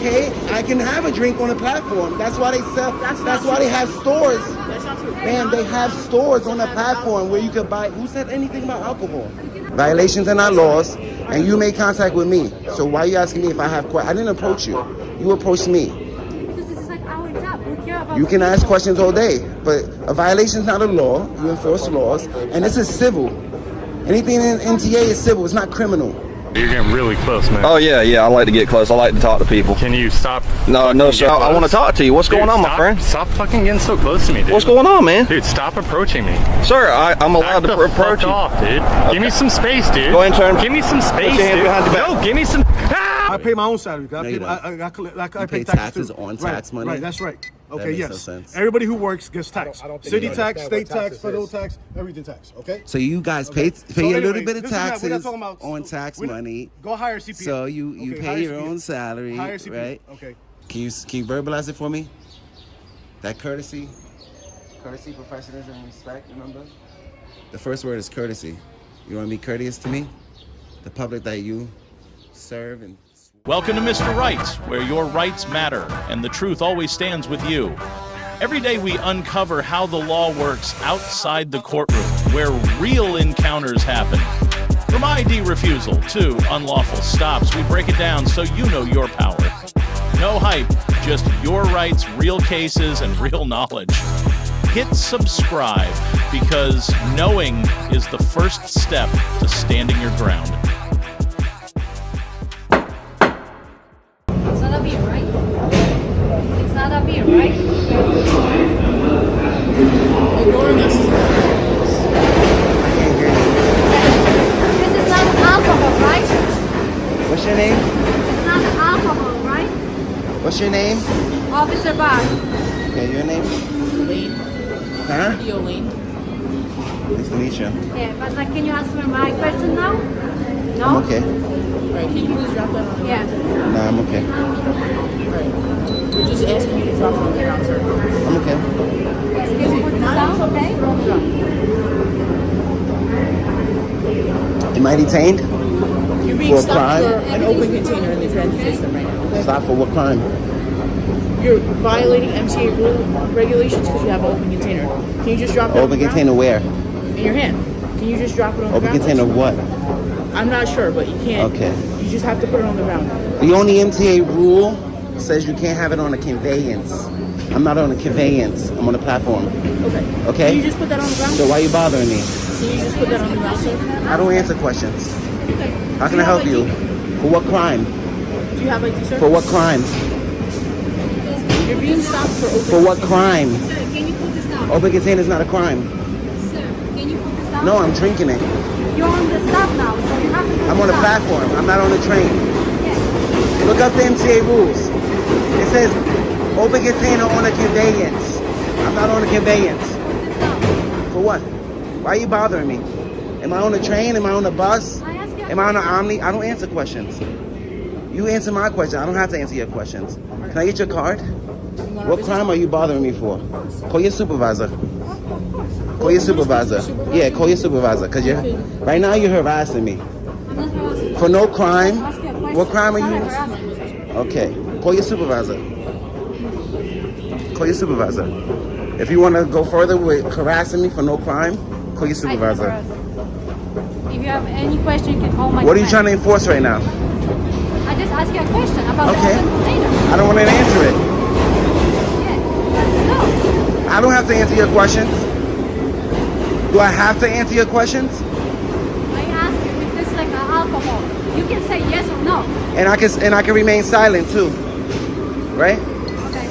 okay, I can have a drink on the platform. That's why they sell. That's why they have stores. That's not true. Man, they have stores on the platform where you could buy. Who said anything about alcohol? Violations in our laws, and you made contact with me. So why are you asking me if I have questions? I didn't approach you. You approached me. Because this is like our job. We care about You can ask questions all day, but a violation is not a law. You enforce laws, and this is civil. Anything in MTA is civil. It's not criminal. You're getting really close, man. Oh, yeah, I like to get close. I like to talk to people. Can you stop? No, sir. I want to talk to you. What's going on, my friend? Stop fucking getting so close to me, dude. What's going on, man? Dude, stop approaching me. Sir, I'm allowed to approach you. Off, dude. Okay. Give me some space, dude. Go ahead and turn. Give me some space, Put your hand dude. behind your back. No, give me some. I pay my own salary. No, you don't. I pay pay taxes too. on tax money? Right, that's right. Okay, makes yes. no sense. Everybody who works gets tax. I don't think City you tax, understand state what tax, taxes federal is. tax, everything tax. Okay. So you guys Okay. pay So a anyway, little bit of this is not- we're not taxes talking about- on tax we're not- money. Go hire CPA. So you Okay, pay hire your CPA. own salary, Hire CPA. right? Okay. Can you verbalize it for me? That courtesy, professionalism, and respect. Remember, the first word is courtesy. You want to be courteous to me, the public that you serve and. Welcome to Mr. Rights, where your rights matter and the truth always stands with you. Every day we uncover how the law works outside the courtroom, where real encounters happen. From ID refusal to unlawful stops, we break it down so you know your power. No hype, just your rights, real cases, and real knowledge. Hit subscribe, because knowing is the first step to standing your ground. It's not a beer, right? It's not a beer, right? Ignoring us. This is not alcohol, right? What's your name? It's not alcohol, right? What's your name? Officer Bar. Okay, your name? Lane. Huh? Lane. Nice to meet you. Yeah, but like, can you answer my question now? No? I'm okay. Right, can you please drop that on the Yeah. ground? Nah, I'm okay. Right. We're just asking you to drop it on the ground, sir. I'm okay. Can you put this down, okay? Am I detained? You're being For a stopped crime? for an open container in the transit system right now. Okay? Stop for what crime? You're violating MTA rule regulations because you have an open container. Can you just drop it on Open the container where? ground? In your hand. Can you just drop it on the Open ground? container what? I'm not sure, but you can't. Okay. You just have to put it on the ground. The only MTA rule says you can't have it on a conveyance. I'm not on a conveyance. I'm on a platform. Okay. Okay? Can you just put that on the ground? So why are you bothering me? Can you just put that on the ground, sir? I don't answer questions. Okay. How Do can I help have you? ID? For what crime? Do you have ID, sir? For what crime? You're being stopped for open. For what crime? Sir, can you put this down? Open container is not a crime. Sir, can you put this down? No, I'm drinking it. You're on the stop now, so you have to put I'm on a this down. platform. I'm not on a train. Yeah. Look up the MTA rules. It says open container on a conveyance. I'm not on a conveyance. Put this down. For what? Why are you bothering me? Am I on a train? Am I on a bus? I ask you a Am I on an question. Omni? I don't answer questions. You answer my question. I don't have to answer your questions. Can I get your card? What crime are you bothering me for? Call your supervisor. Call your supervisor. Yeah, call your supervisor. Because right now you're harassing me. I'm not harassing you. For no crime? Ask you a question. What crime are It's you? not harassment. Okay. Call your supervisor. Call your supervisor. If you want to go further with harassing me for no crime, call your supervisor. I never harass. If you have any question, you can call my What are you trying friend. to enforce right now? I just asked you a question about Okay. the open container. I don't want to answer it. Yeah, let's go. I don't have to answer your questions. Do I have to answer your questions? I asked you if this is like alcohol. You can say yes or no. And I can remain silent too, right? Okay.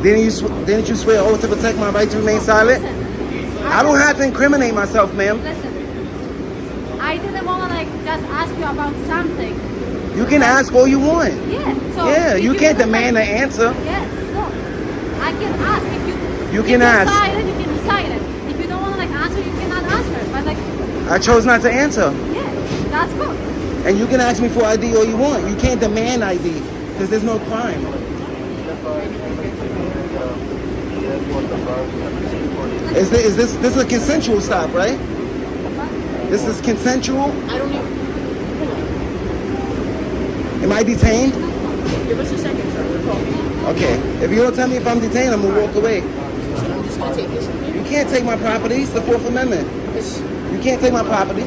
Didn't you swear oath to protect my right to remain silent? Listen, I don't have to incriminate myself, ma'am. Listen, I didn't want to like just ask you about something. You can ask all you want. Yeah. So Yeah, if you can't don't demand like- an answer. Yes. No. I can ask if you. You if can ask. Decide it, you can decide it. If you don't want to like answer, you cannot answer. But like, I chose not to answer. yeah, that's good. And you can ask me for ID all you want. You can't demand ID because there's no crime. Is this a consensual stop, right? This is consensual? I don't even. Am I detained? Give us a second, sir. Okay. If you don't tell me if I'm detained, I'm gonna walk away. I'm just gonna take this from you. You can't take my property. It's the Fourth Amendment. You can't take my property.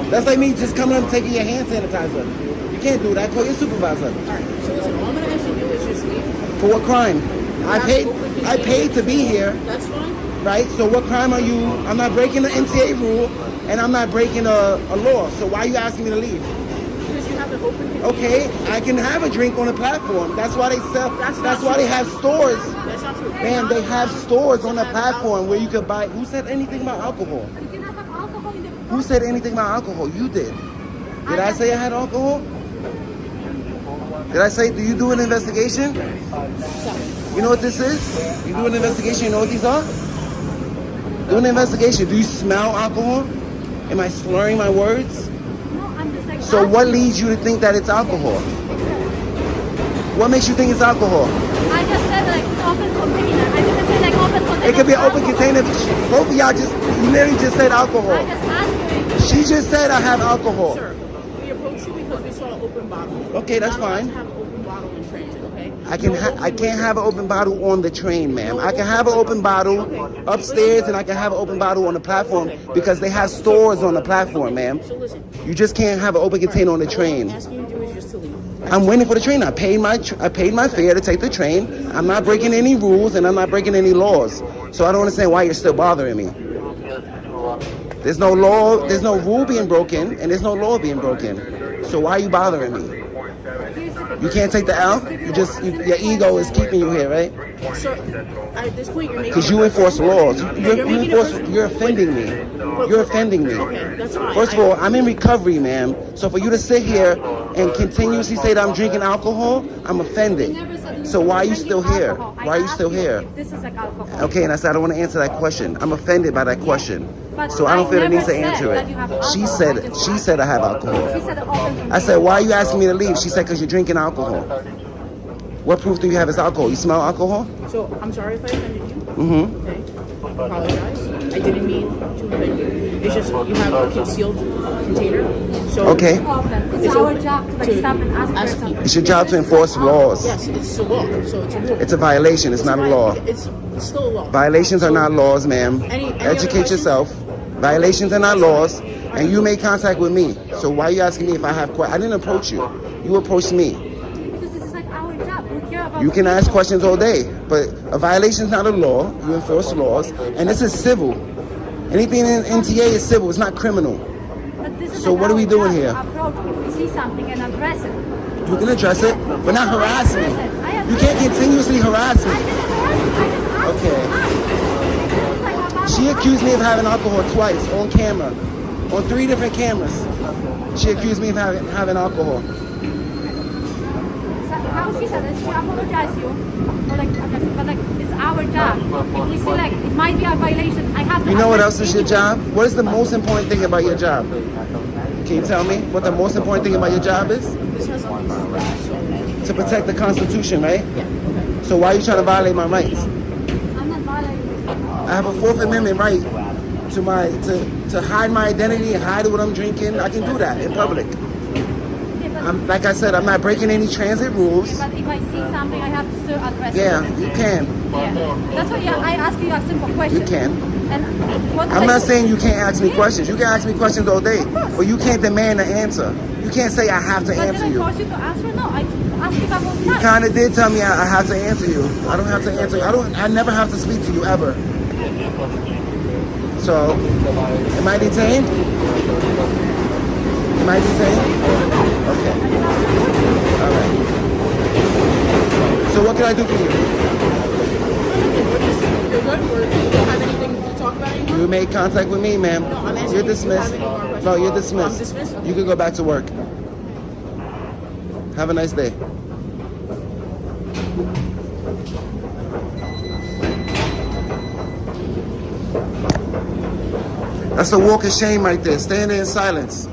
That's like me just coming up and taking your hand sanitizer. You can't do that. Call your supervisor. All right. So listen, all I'm gonna ask you to do is just leave. For what crime? I paid to be here. That's fine. Right? So what crime are you? I'm not breaking the MTA rule, and I'm not breaking a law. So why are you asking me to leave? Because you have an open container. Okay, I can have a drink on the platform. That's why they sell. That's why they have stores. That's not true. Man, they have stores on the platform where you could buy. Who said anything about alcohol? You cannot have alcohol in the Who said anything about alcohol? You did. Did I say I had alcohol? Did I say, do you do an investigation? You know what this is? You do an investigation, you know what these are? Do an investigation. Do you smell alcohol? Am I slurring my words? No, I'm just like. So what leads you to think that it's alcohol? What makes you think it's alcohol? I just said like open container. I didn't say like open container. It could be an open alcohol. container. Both of y'all you literally just said I alcohol. just asked you. She just said I have alcohol. Sir, we approached you because we saw an open bottle. Okay, that's You're not allowed fine. to have an open bottle in transit, okay? I can't have an open bottle on the train, ma'am. I can have an open bottle upstairs and I can have an open bottle on the platform because they have stores on the platform, ma'am. So listen, You just can't have an open container on the all I'm train. asking you to do is just to leave. I'm waiting for the train. I paid my fare to take the train. I'm not breaking any rules and I'm not breaking any laws. So I don't understand why you're still bothering me. There's no law, there's no rule being broken, and there's no law being broken. So why are you bothering me? You can't take the L? Your ego is keeping you here, right? Sir, at this point, you're making. Because you enforce laws. You're You're offending me. You're offending me. Okay, that's fine. First of all, I'm in recovery, ma'am. So for you to sit here and continuously say that I'm drinking alcohol, I'm offended. So why are you still here? Why are you still here? This is like alcohol. Okay, and I said I don't want to answer that question. I'm offended by that question. But So I don't feel the need to never answer said it. that you have She alcohol. said I have alcohol. She said open container. I said, why are you asking me to leave? She said, because you're drinking alcohol. What proof do you have it's alcohol? You smell alcohol? So I'm sorry if I offended you. Mm-hmm. Okay. Apologize. I didn't mean to offend you. It's just you have a concealed container. So Okay. It's It's our open job to like to stop and ask ask for something. people. It's your job to enforce laws. Yes, it's a law. So it's a rule. It's a violation. It's not a law. It's still a law. Violations are not laws, ma'am. Any other Educate questions? yourself. Violations are not laws. And you made contact with me. So why are you asking me if I have questions? I didn't approach you. You approached me. Because this is like our job. We care about. You can the ask people. questions all day, but a violation is not a law. You enforce laws, and this is civil. Anything in NTA is civil. It's not criminal. But this is So like what are we our doing job here? to approach if we see something and address it. You can address it, but not harass me. You can't continuously harass I me. didn't harass you. I just asked Okay. you. This is like about She accused me of having alcohol twice on camera, on 3 different cameras. She accused me of having alcohol. How she said it, she apologized you. Or like, but like, it's our job. If we see like, it might be a violation, I have to. You know what address else is your it. job? What is the most important thing about your job? Can you tell me what the most important thing about your job is? This has all these so To protect the Constitution, right? yeah. Okay. So why are you trying to violate my rights? I'm not violating. I have a Fourth Amendment right to hide my identity and hide what I'm drinking. I can do that in public. Like I said, I'm not breaking any transit rules. But if I see something, I have to still address Yeah, it. you can. Yeah. That's why I ask you a simple question. You can. And what I'm I not do- saying you can't ask me questions. You can ask me questions all day, but you can't demand an answer. You can't say I have to But answer did I you. force you to answer? No, I asked you about You time. kind of did tell me I have to answer you. I don't have to answer you. I never have to speak to you ever. So, am I detained? Am I detained? Okay. All right. So what can I do for you? You're good? Or do you have anything to talk about anymore? You made contact with me, ma'am. No, I'm asking You're you, do you dismissed. have any more questions? No, you're I'm dismissed. dismissed? You can go back to work. Have a nice day. That's a walk of shame right there. Stand there in silence.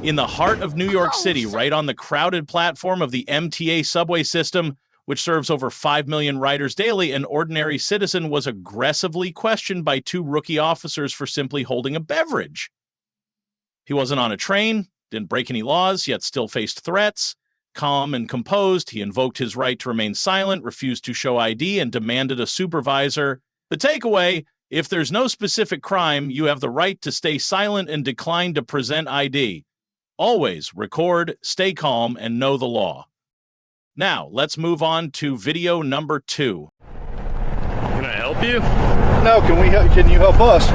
In the heart of New York City, right on the crowded platform of the MTA subway system, which serves over 5 million riders daily, an ordinary citizen was aggressively questioned by 2 rookie officers for simply holding a beverage. He wasn't on a train, didn't break any laws, yet still faced threats. Calm and composed, he invoked his right to remain silent, refused to show ID, and demanded a supervisor. The takeaway: if there's no specific crime, you have the right to stay silent and decline to present ID. Always record, stay calm, and know the law. Now, let's move on to video number 2. Can I help you? No, can you help us?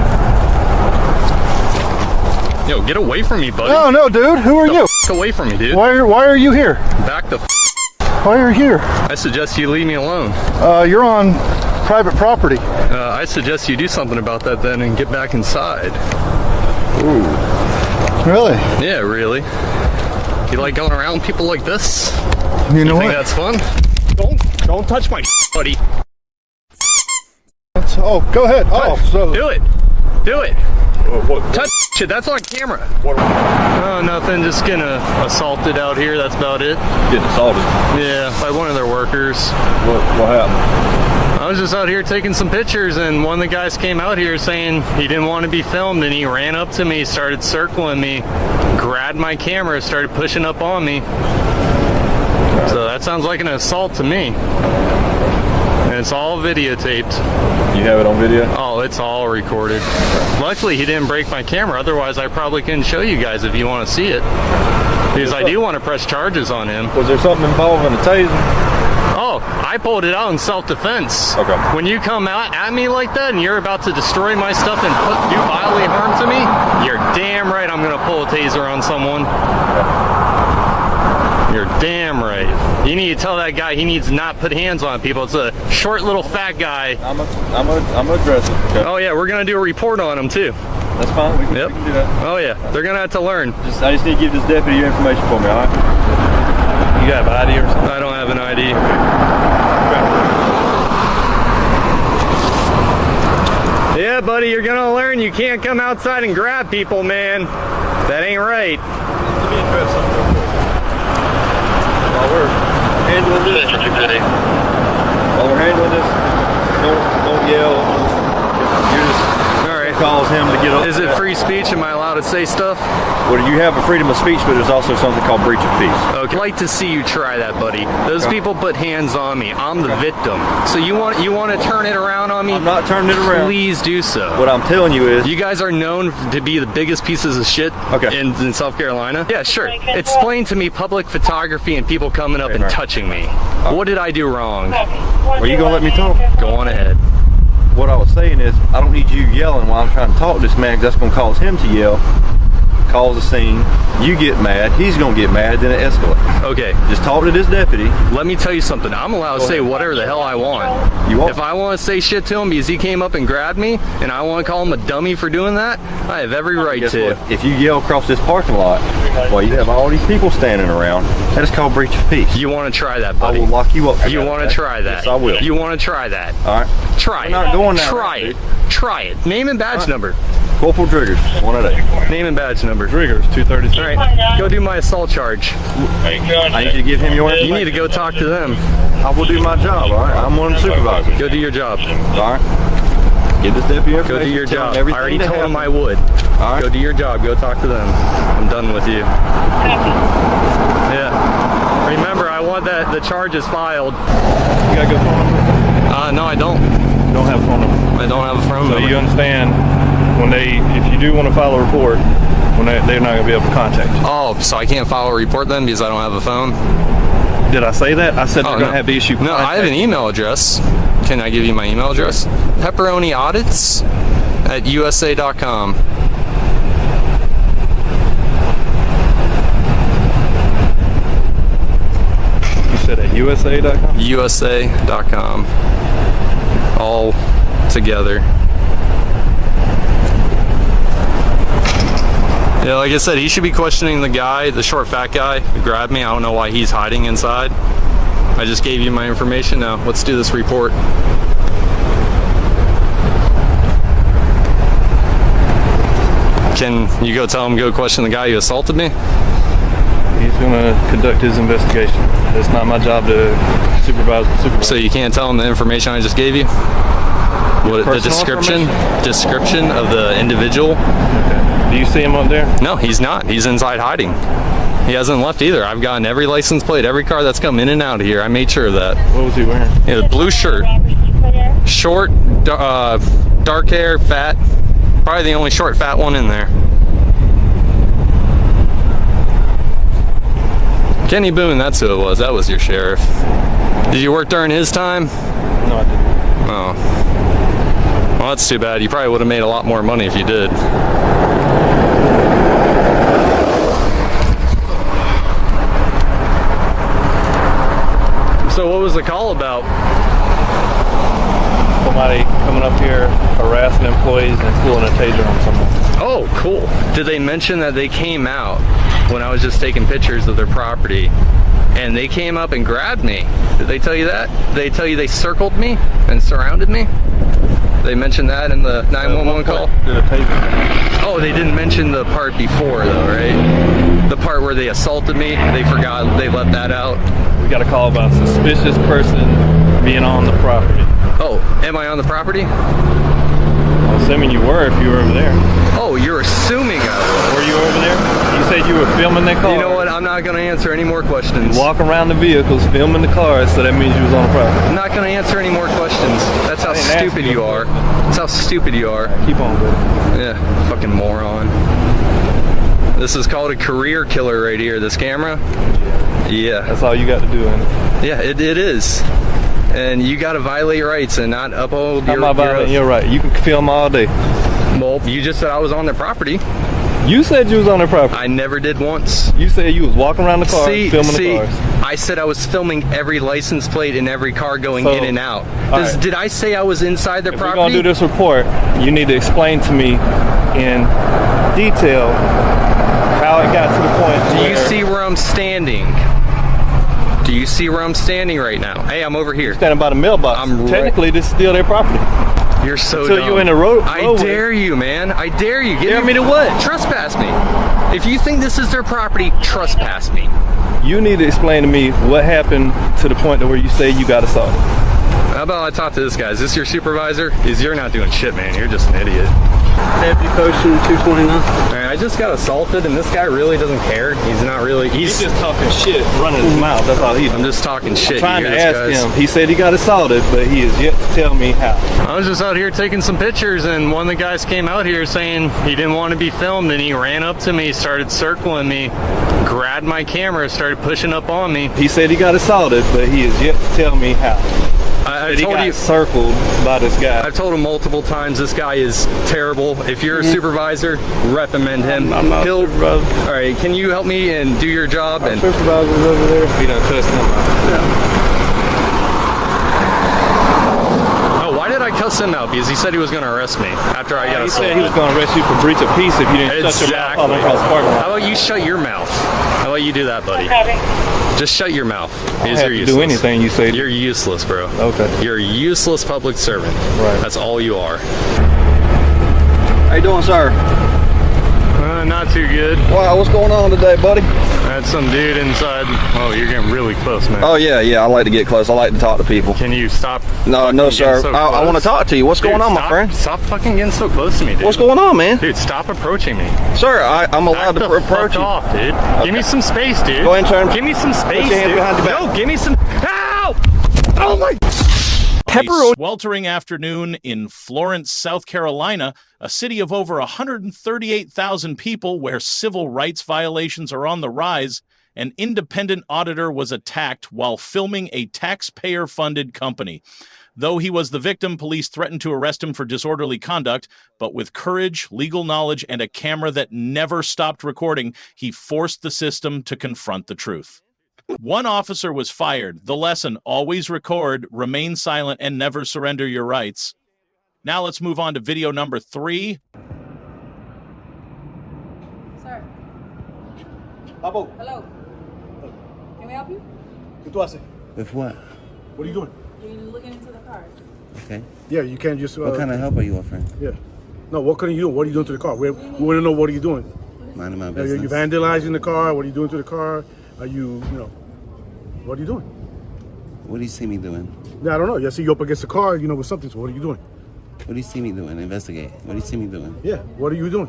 Yo, get away from me, buddy. No, no, dude. Who are you? Get away from me, dude. Why are you here? Back the Why are you here? I suggest you leave me alone. You're on private property. I suggest you do something about that then and get back inside. Ooh. Really? Yeah, really. You like going around people like this? You know Think what? that's fun? Don't touch my buddy. Oh, go ahead. Oh, so Do it. Touch shit. That's on camera. Oh, nothing. Just getting assaulted out here. That's about it. Getting assaulted. Yeah, by one of their workers. What happened? I was just out here taking some pictures, and one of the guys came out here saying he didn't want to be filmed, and he ran up to me, started circling me, grabbed my camera, started pushing up on me. So that sounds like an assault to me. And it's all videotaped. You have it on video? Oh, it's all recorded. Luckily, he didn't break my camera. Otherwise, I probably couldn't show you guys if you want to see it. Because I do want to press charges on him. Was there something involving a tasing? Oh, I pulled it out in self-defense. Okay. When you come out at me like that and you're about to destroy my stuff and do bodily harm to me, you're damn right I'm going to pull a taser on someone. You're damn right. You need to tell that guy he needs not put hands on people. It's a short little fat guy. I'm gonna address it. Okay. Oh yeah, we're gonna do a report on him too. That's fine. We can do that. Oh yeah, they're gonna have to learn. I just need to give this deputy your information for me, all right? You got an ID or something? I don't have an ID. Yeah, buddy, you're gonna learn you can't come outside and grab people, man. That ain't right. Let me address something real quick. While we're handling this, don't yell. You're just calls him to get up. Is it free speech? Am I allowed to say stuff? Well, you have a freedom of speech, but there's also something called breach of peace. Okay. I'd like to see you try that, buddy. Those people put hands on me. I'm the victim. So you want to turn it around on me? I'm not turning it around. Please do so. What I'm telling you is, you guys are known to be the biggest pieces of shit in South Carolina. Yeah, sure. Explain to me public photography and people coming up and touching me. What did I do wrong? Are you gonna let me talk? Go on ahead. What I was saying is, I don't need you yelling while I'm trying to talk to this man, because that's going to cause him to yell, cause a scene. You get mad, he's going to get mad, then it escalates. Okay. Just talk to this deputy. Let me tell you something. I'm allowed to say whatever the hell I want. You are. If I want to say shit to him because he came up and grabbed me, and I want to call him a dummy for doing that, I have every right Guess to. what? If you yell across this parking lot, while you have all these people standing around, that is called breach of peace. You want to try that, buddy? I will lock you up for You that, want to okay? try that? Yes, I will. You want to try that? All right. Try it. We're not going that Try route, it. Try it. Name and badge number. Corporal Triggers, 188. Name and badge number. Triggers, 233. All right. Go do my assault charge. I need you to give him your You information. need to go talk to them. I will do my job, all right? I'm one of the supervisors. Go do your job. All right. Give this deputy information. Go do your tell job. him I everything already that told him happened. I would. All right. Go do your job. Go talk to them. I'm done with you. Yeah. Remember, I want the charges filed. You got a good phone number? No, I don't. You don't have a phone number. I don't have a phone So number. you understand if you do want to file a report, they're not going to be able to contact you. Oh, so I can't file a report then because I don't have a phone? Did I say that? I said they're going to have the issue. No, I have an email address. Can I give you my email address? pepperoniaudits@usa.com. You said at USA.com? USA.com. All together. Yeah, like I said, he should be questioning the guy, the short fat guy who grabbed me. I don't know why he's hiding inside. I just gave you my information. Now, let's do this report. Can you go tell him, go question the guy who assaulted me? He's going to conduct his investigation. It's not my job to supervise the supervisor. So you can't tell him the information I just gave you? What, the description of the individual? Okay. Do you see him up there? No, he's not. He's inside hiding. He hasn't left either. I've gotten every license plate, every car that's come in and out of here. I made sure of that. What was he wearing? He had a blue shirt. Short, dark hair, fat. Probably the only short, fat one in there. Kenny Boone, that's who it was. That was your sheriff. Did you work during his time? No, I didn't. Oh. Well, that's too bad. You probably would have made a lot more money if you did. So what was the call about? Somebody coming up here harassing employees and pulling a taser on someone. Oh, cool. Did they mention that they came out when I was just taking pictures of their property and they came up and grabbed me? Did they tell you that? Did they tell you they circled me and surrounded me? They mentioned that in the 911 call? Did a taser. Oh, they didn't mention the part before though, right? The part where they assaulted me, they forgot, they left that out. We got a call about a suspicious person being on the property. Oh, am I on the property? I'm assuming you were if you were over there. Oh, you're assuming I was. Were you over there? You said you were filming that car. You know what? I'm not going to answer any more questions. Walking around the vehicles, filming the cars, so that means you was on the property. I'm not going to answer any more questions. That's how stupid you are. That's how stupid you are. Keep on, buddy. Yeah, fucking moron. This is called a career killer right here, this camera. Yeah. That's all you got to do, ain't it? Yeah, it is. And you got to violate rights and not uphold I'm not violating your right. You can film all day. Well, you just said I was on their property. You said you was on their property. I never did once. You said you was walking around the car, filming the cars. I said I was filming every license plate and every car going in and out. Right. Did I say I was inside their property? If we're going to do this report, you need to explain to me in detail how it got to the point. Do you see where I'm standing? Do you see where I'm standing right now? Hey, I'm over here. Standing by the mailbox. Technically, this is still their property. You're so Until dumb. you're in the road. I dare you, man. I dare you. Dare me to what? Trespass me. If you think this is their property, trespass me. You need to explain to me what happened to the point to where you say you got assaulted. How about I talk to this guy? Is this your supervisor? You're not doing shit, man. You're just an idiot. Deputy Posting 229. Alright, I just got assaulted and this guy really doesn't care. He's not really. He's just talking shit, running his mouth. That's all he does. I'm just talking shit. I'm trying to ask him. He said he got assaulted, but he is yet to tell me how. I was just out here taking some pictures and one of the guys came out here saying he didn't want to be filmed and he ran up to me, started circling me, grabbed my camera, started pushing up on me. He said he got assaulted, but he is yet to tell me how. I told got you circled by this guy. I've told him multiple times this guy is terrible. If you're a supervisor, reprimand him. I'm not a supervisor. All right, can you help me and do your job? Our supervisor's over there. He done cussed him out. Yeah. Oh, why did I cuss him out? Because he said he was going to arrest me after I got assaulted. He said he was going to arrest you for breach of peace if you didn't shut your mouth all across the parking lot. How about you shut your mouth? How about you do that, buddy? Just shut your mouth. I don't have to do anything you say. You're useless, bro. Okay. You're a useless public servant. Right. That's all you are. How you doing, sir? Not too good. Wow, what's going on today, buddy? I had some dude inside. Oh, you're getting really close, man. Oh, yeah, I like to get close. I like to talk to people. Can you stop? No, sir. So I want to talk to you. What's going on, my friend? Stop fucking getting so close to me, dude. What's going on, man? Dude, stop approaching me. Sir, I'm allowed to approach you. Off, dude. Okay. Give me some space, dude. Go ahead and turn. Give me some space, Put your hand behind your back. No, give me some. Ow! Oh my. A sweltering afternoon in Florence, South Carolina, a city of over 138,000 people where civil rights violations are on the rise, an independent auditor was attacked while filming a taxpayer-funded company. Though he was the victim, police threatened to arrest him for disorderly conduct, but with courage, legal knowledge, and a camera that never stopped recording, he forced the system to confront the truth. One officer was fired. The lesson: always record, remain silent, and never surrender your rights. Now let's move on to video number 3. Sir. Pablo, Hello. Can we help you? ¿qué tú haces? With what? What are you doing? You're looking into the cars. Okay. Yeah, you can't just. What kind of help are you offering? Yeah. No, what can you do? What are you doing to the car? We want to know what are you doing. Minding my Are business. you vandalizing the car? What are you doing to the car? Are you what are you doing? What do you see me doing? Yeah, I don't know. You see you up against the car, with something. So what are you doing? What do you see me doing? Investigate. What do you see me doing? Yeah. What are you doing?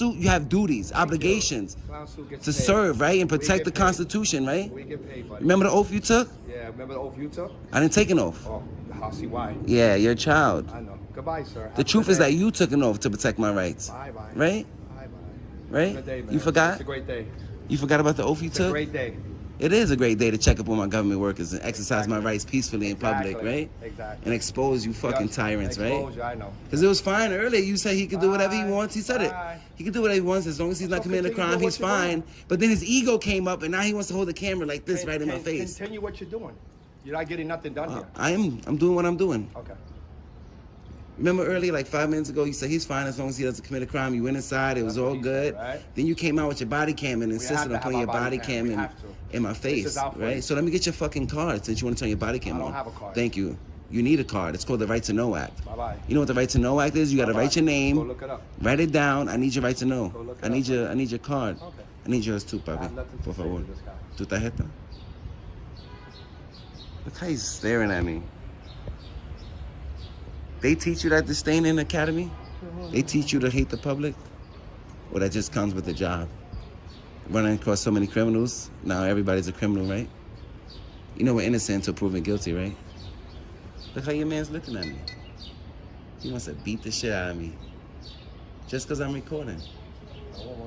suit, you have duties, obligations Clown suit gets to paid. serve, right? And We protect get the paid. Constitution, right? We get paid, buddy. Remember the oath you took? Yeah, remember the oath you took? I didn't take an oath. Oh, I'll see why. Yeah, you're a child. I know. Goodbye, sir. Have The a truth good is that day. you took an oath to protect my rights. Bye-bye. Right? Bye-bye. Right? Good day, man. You forgot? It's a great day. You forgot about the oath you It's a took? great day. It is a great day to check up on my government workers and exercise my rights peacefully in public, right? Exactly. And expose you fucking tyrants, right? Exposure, I know. Because it was fine earlier. You said he could do whatever he wants. He said it. Bye. He can do whatever he wants as long as he's not So committing a continue crime. doing He's what you're fine. But then his ego came up, and now he wants to hold the camera like this right in my face. Continue what you're doing. You're not getting nothing done here. I'm doing what I'm doing. Okay. Remember earlier, like 5 minutes ago, you said he's fine as long as he doesn't commit a crime. You went inside, it was all good. Right? Then you came out with your body cam and insisted on putting your body cam in my face, right? So let me get your fucking card since you want to turn your body cam on. I don't have a card. Thank you. You need a card. It's called the Right to Know Act. Bye-bye. You know what the Right to Know Act is? You got to write your name. Go look it up. Write it down. I need your right to know. Go look it I need your card. Okay. I need yours too, I papi. have nothing to Por say favor. to this guy. Tu tarjeta. Look how he's staring at me. They teach you that disdain in the academy? They teach you to hate the public? Or that just comes with the job? Running across so many criminals, now everybody's a criminal, right? You know we're innocent until proven guilty, right? Look how your man's looking at me. He wants to beat the shit out of me. Just because I'm recording.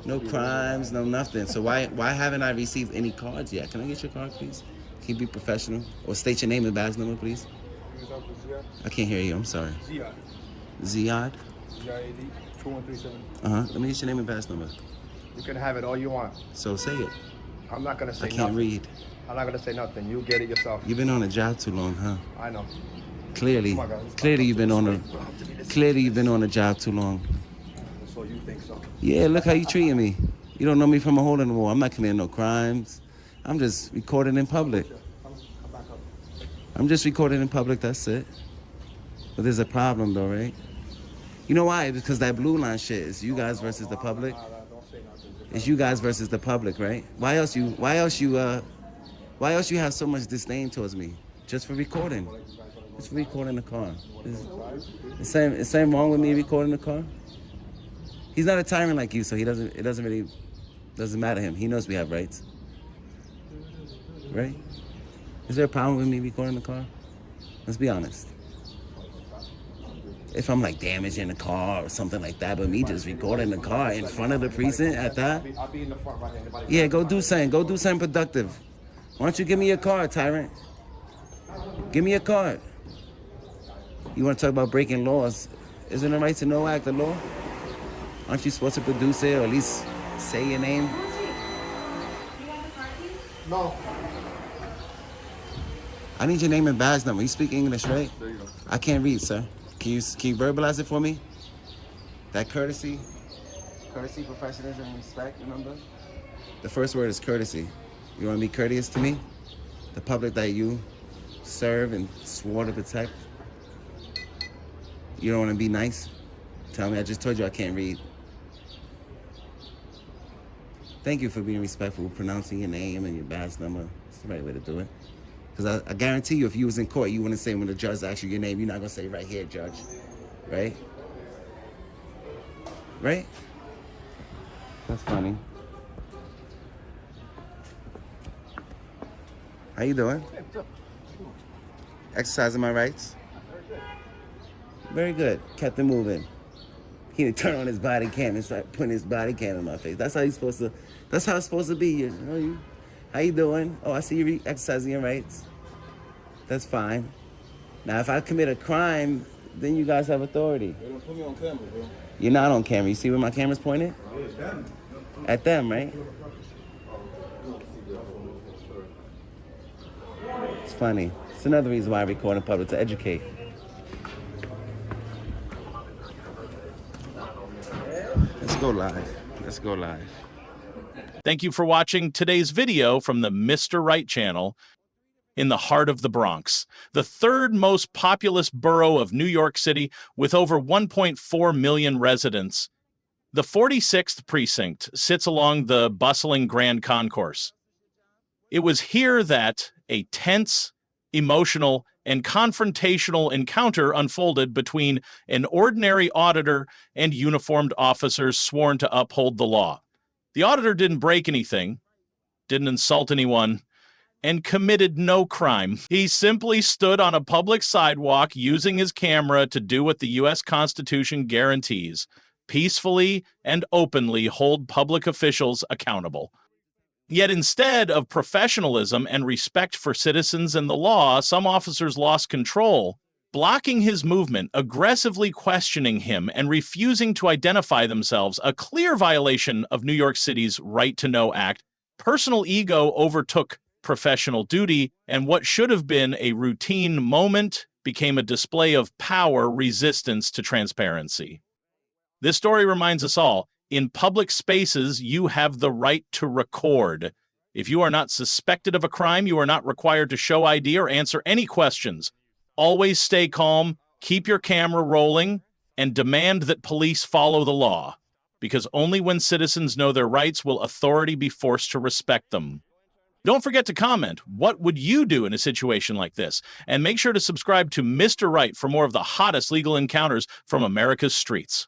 No crimes, no nothing. So why haven't I received any cards yet? Can I get your card, please? Can you be professional? Or state your name and badge number, please? I can't hear you, I'm sorry. Ziad. Ziad? Z-I-A-D 2137. Let me get your name and badge number. You can have it all you want. So say it. I'm not gonna say I can't nothing. read. I'm not gonna say nothing. You get it yourself. You've been on a job too long, huh? I know. Clearly. Oh my God. Clearly you've been on a job too long. So you think so? Yeah, look how you treating me. You don't know me from a hole in the wall. I'm not committing no crimes. I'm just recording in public. I'm just recording in public, that's it. But there's a problem though, right? You know why? Because that blue line shit is you guys versus the public. It's you guys versus the public, right? Why else you have so much disdain towards me? Just for recording. Just for recording the car. Is same wrong with me recording the car? He's not a tyrant like you, so it doesn't matter to him. He knows we have rights. Right? Is there a problem with me recording the car? Let's be honest. If I'm like damaging the car or something like that, but me just recording the car in front of the precinct at that? I'll be in the front right here. Yeah, go do something. Go do something productive. Why don't you give me your card, tyrant? Give me your card. You want to talk about breaking laws? Isn't the Right to Know Act a law? Aren't you supposed to produce it or at least say your name? No. I need your name and badge number. You speak English, right? There you go. I can't read, sir. Can you verbalize it for me? That courtesy, professionalism, and respect, remember? The first word is courtesy. You want to be courteous to me? The public that you serve and swore to protect? You don't want to be nice? Tell me, I just told you I can't read. Thank you for being respectful, pronouncing your name and your badge number. It's the right way to do it. Because I guarantee you, if you was in court, you wouldn't say when the judge asks you your name, you're not going to say right here, judge. Right? Right? That's funny. How you doing? Exercising my rights? Very good. Kept it moving. He didn't turn on his body cam and start putting his body cam in my face. That's how it's supposed to be. You know, how you doing? Oh, I see you exercising your rights. That's fine. Now, if I commit a crime, then you guys have authority. They don't put me on camera, bro. You're not on camera. You see where my camera's pointed? At them, right? It's funny. It's another reason why I record in public, to educate. Let's go live. Let's go live. Thank you for watching today's video from the Mr. Right channel in the heart of the Bronx, the third most populous borough of New York City with over 1.4 million residents. The 46th precinct sits along the bustling Grand Concourse. It was here that a tense, emotional, and confrontational encounter unfolded between an ordinary auditor and uniformed officers sworn to uphold the law. The auditor didn't break anything, didn't insult anyone, and committed no crime. He simply stood on a public sidewalk using his camera to do what the U.S. Constitution guarantees: peacefully and openly hold public officials accountable. Yet instead of professionalism and respect for citizens and the law, some officers lost control, blocking his movement, aggressively questioning him, and refusing to identify themselves, a clear violation of New York City's Right to Know Act. Personal ego overtook professional duty, and what should have been a routine moment became a display of power resistance to transparency. This story reminds us all, in public spaces, you have the right to record. If you are not suspected of a crime, you are not required to show ID or answer any questions. Always stay calm, keep your camera rolling, and demand that police follow the law, because only when citizens know their rights will authority be forced to respect them. Don't forget to comment, what would you do in a situation like this? And make sure to subscribe to Mr. Right for more of the hottest legal encounters from America's streets.